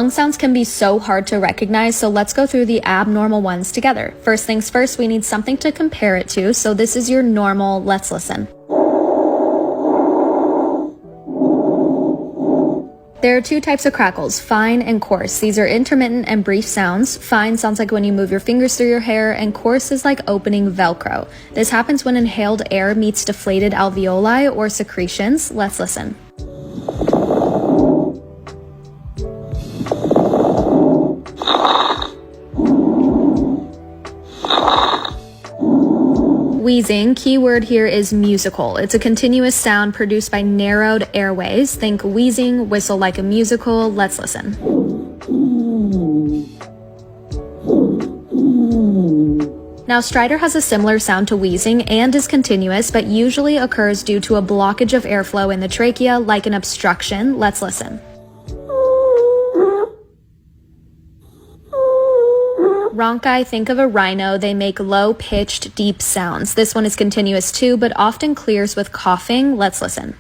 Long sounds can be so hard to recognize, so let's go through the abnormal ones together. First things first, we need something to compare it to, so this is your normal. Let's listen. There are two types of crackles, fine and coarse. These are intermittent and brief sounds. Fine sounds like when you move your fingers through your hair, and coarse is like opening Velcro. This happens when inhaled air meets deflated alveoli or secretions. Let's listen. Wheezing, keyword here is musical. It's a continuous sound produced by narrowed airways. Think wheezing, whistle like a musical. Let's listen. Now, stridor has a similar sound to wheezing and is continuous, but usually occurs due to a blockage of airflow in the trachea, like an obstruction. Let's listen. Rhonchi, think of a rhino. They make low-pitched, deep sounds. This one is continuous too, but often clears with coughing. Let's listen.